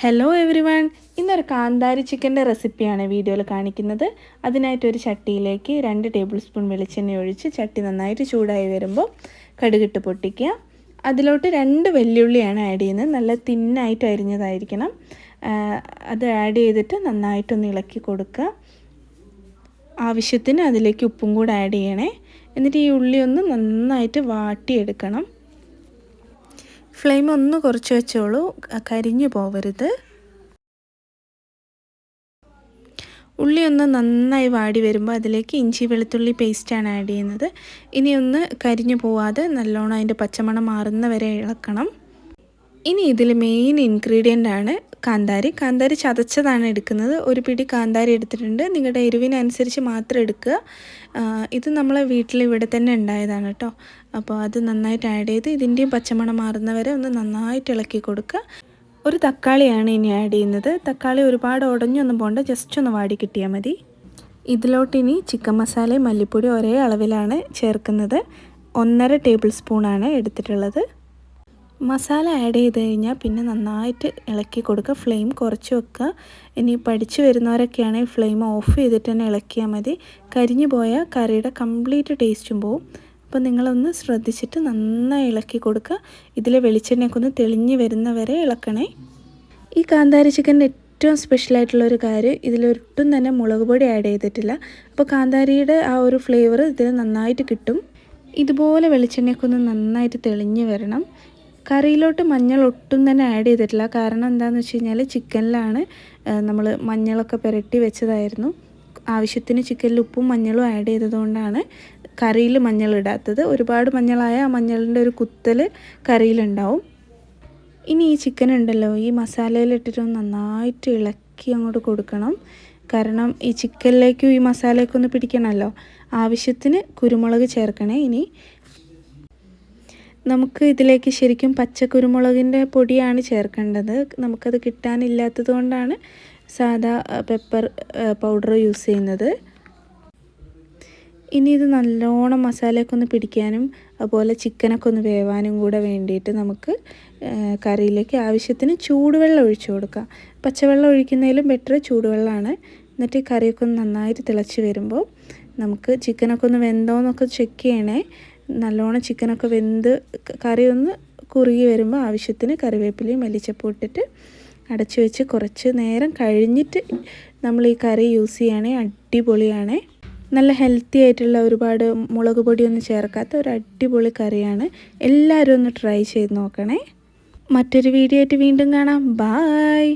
Hello every one, ഇന്നൊരു കാന്താരി ചിക്കൻ്റെ റെസിപ്പിയാണ് വീഡിയോയിൽ കാണിക്കുന്നത്. അതിനായിട്ടൊരു ചട്ടിയിലേക്ക് 2 ടേബിൾ സ്പൂൺ വെളിച്ചെണ്ണ ഒഴിച്ച് ചട്ടി നന്നായിട്ട് ചൂടായി വരുമ്പോൾ കടുകിട്ട് പൊട്ടിക്കുക. അതിലോട്ട് 2 വെല്ലുള്ളിയാണ് ആഡ് ചെയ്യുന്നത്. നല്ല തിന്നായിട്ട് അരിഞ്ഞതായിരിക്കണം. അത് ആഡ് ചെയ്തിട്ട് നന്നായിട്ടൊന്ന് ഇളക്കി കൊടുക്കുക. ആവശ്യത്തിന് അതിലേക്ക് ഉപ്പും കൂടെ ആഡ് ചെയ്യണേ. എന്നിട്ട് ഈ ഉള്ളി ഒന്ന് നന്നായിട്ട് വാട്ടിയെടുക്കണം. ഫ്ലെയിം ഒന്ന് കുറച്ച് വെച്ചോളൂ, കരിഞ്ഞു പോവരുത്. ഉള്ളി ഒന്ന് നന്നായി വാടി വരുമ്പോൾ അതിലേക്ക് ഇഞ്ചി വെളുത്തുള്ളി പേസ്റ്റാണ് ആഡ് ചെയ്യുന്നത്. ഇനി ഒന്ന് കരിഞ്ഞു പോവാതെ നല്ലോണം അതിൻ്റെ പച്ചമണം മാറുന്ന വരെ ഇളക്കണം. ഇനി ഇതിൽ മെയിൻ ഇൻഗ്രീഡിയൻ്റ് ആണ് കാന്താരി. കാന്താരി ചതച്ചതാണ് എടുക്കുന്നത്. ഒരു പിടി കാന്താരി എടുത്തിട്ടുണ്ട്. നിങ്ങളുടെ എരിവിനനുസരിച്ച് മാത്രം എടുക്കുക. ഇത് നമ്മളെ വീട്ടിൽ ഇവിടെ തന്നെ ഉണ്ടായതാണ് കേട്ടോ. അപ്പോൾ അത് നന്നായിട്ട് ആഡ് ചെയ്ത് ഇതിൻ്റെയും പച്ചമണം മാറുന്നവരെ ഒന്ന് നന്നായിട്ട് ഇളക്കി കൊടുക്കുക. ഒരു തക്കാളിയാണ് ഇനി ആഡ് ചെയ്യുന്നത്. തക്കാളി ഒരുപാട് ഉടഞ്ഞൊന്നും പോകണ്ട, ജസ്റ്റ് ഒന്ന് വാടി കിട്ടിയാൽ മതി. ഇതിലോട്ടിനി ചിക്കൻ മസാലയും മല്ലിപ്പൊടി ഒരേ അളവിലാണ് ചേർക്കുന്നത്. 1.5 ടേബിൾ സ്പൂണാണ് എടുത്തിട്ടുള്ളത്. മസാല ആഡ് ചെയ്ത് കഴിഞ്ഞാൽ പിന്നെ നന്നായിട്ട് ഇളക്കി കൊടുക്കുക. ഫ്ലെയിം കുറച്ച് വെക്കുക. ഇനി പഠിച്ചു വരുന്നവരൊക്കെയാണെങ്കിൽ ഫ്ലെയിം ഓഫ് ചെയ്തിട്ട് തന്നെ ഇളക്കിയാൽ മതി. കരിഞ്ഞു പോയാൽ കറിയുടെ കംപ്ലീറ്റ് ടേസ്റ്റും പോവും. അപ്പോൾ നിങ്ങളൊന്ന് ശ്രദ്ധിച്ചിട്ട് നന്നായി ഇളക്കി കൊടുക്കുക. ഇതിലെ വെളിച്ചെണ്ണയൊക്കെ ഒന്ന് തെളിഞ്ഞ് വരുന്നവരെ ഇളക്കണേ. ഈ കാന്താരി ചിക്കൻ്റെ ഏറ്റവും സ്പെഷ്യലായിട്ടുള്ളൊരു കാര്യം, ഇതിലൊട്ടും തന്നെ മുളക് പൊടി ആഡ് ചെയ്തിട്ടില്ല. അപ്പോൾ കാന്താരിയുടെ ആ ഒരു ഫ്ലേവർ ഇതിൽ നന്നായിട്ട് കിട്ടും. ഇതുപോലെ വെളിച്ചെണ്ണയൊക്കെ ഒന്ന് നന്നായിട്ട് തെളിഞ്ഞ് വരണം. കറിയിലോട്ട് മഞ്ഞൾ ഒട്ടും തന്നെ ആഡ് ചെയ്തിട്ടില്ല. കാരണം എന്താണെന്ന് വെച്ച് കഴിഞ്ഞാൽ ചിക്കനിലാണ് നമ്മൾ മഞ്ഞളൊക്കെ പുരട്ടി വെച്ചതായിരുന്നു. ആവശ്യത്തിന് ചിക്കനിൽ ഉപ്പും മഞ്ഞളും ആഡ് ചെയ്തതുകൊണ്ടാണ് കറിയിൽ മഞ്ഞൾ ഇടാത്തത്. ഒരുപാട് മഞ്ഞളായ ആ മഞ്ഞളിൻ്റെ ഒരു കുത്തൽ കറിയിലുണ്ടാവും. ഇനി ഈ ചിക്കൻ ഉണ്ടല്ലോ, ഈ മസാലയിലിട്ടിട്ട് നന്നായിട്ട് ഇളക്കി അങ്ങോട്ട് കൊടുക്കണം. കാരണം ഈ ചിക്കനിലേക്കും ഈ മസാലയൊക്കെ ഒന്ന് പിടിക്കണമല്ലോ. ആവശ്യത്തിന് കുരുമുളക് ചേർക്കണേ. ഇനി നമുക്ക് ഇതിലേക്ക് ശരിക്കും പച്ചക്കുരുമുളകിൻ്റെ പൊടിയാണ് ചേർക്കേണ്ടത്. നമുക്കത് കിട്ടാനില്ലാത്തത് കൊണ്ടാണ് സാദാ പെപ്പർ പൗഡർ യൂസ് ചെയ്യുന്നത്. ഇനി ഇത് നല്ലോണം മസാലയൊക്കെ ഒന്ന് പിടിക്കാനും അതുപോലെ ചിക്കനൊക്കെ ഒന്ന് വേവാനും കൂടെ വേണ്ടിയിട്ട് നമുക്ക് കറിയിലേക്ക് ആവശ്യത്തിന് ചൂടുവെള്ളം ഒഴിച്ചു കൊടുക്കാം. പച്ചവെള്ളം ഒഴിക്കുന്നതിലും ബെറ്റർ ചൂടുവെള്ളമാണ്. എന്നിട്ട് ഈ കറിയൊക്കെ ഒന്ന് നന്നായിട്ട് തിളച്ച് വരുമ്പോൾ നമുക്ക് ചിക്കനൊക്കെ ഒന്ന് വെന്തോന്നൊക്കെ ചെക്ക് ചെയ്യണേ. നല്ലോണം ചിക്കനൊക്കെ വെന്ത് കറി ഒന്ന് കുറുകി വരുമ്പോൾ ആവശ്യത്തിന് കറിവേപ്പിലയും മല്ലിച്ചപ്പും ഇട്ടിട്ട് അടച്ചു വെച്ച് കുറച്ച് നേരം കഴിഞ്ഞിട്ട് നമ്മൾ ഈ കറി യൂസ് ചെയ്യുകയാണെങ്കിൽ അടിപൊളിയാണ്. നല്ല ഹെൽത്തി ആയിട്ടുള്ള, ഒരുപാട് മുളക് പൊടിയൊന്നും ചേർക്കാത്ത ഒരു അടിപൊളി കറിയാണ്. എല്ലാവരും ഒന്ന് ട്രൈ ചെയ്ത് നോക്കണേ. മറ്റൊരു വീഡിയോ ആയിട്ട് വീണ്ടും കാണാം. ബായ്.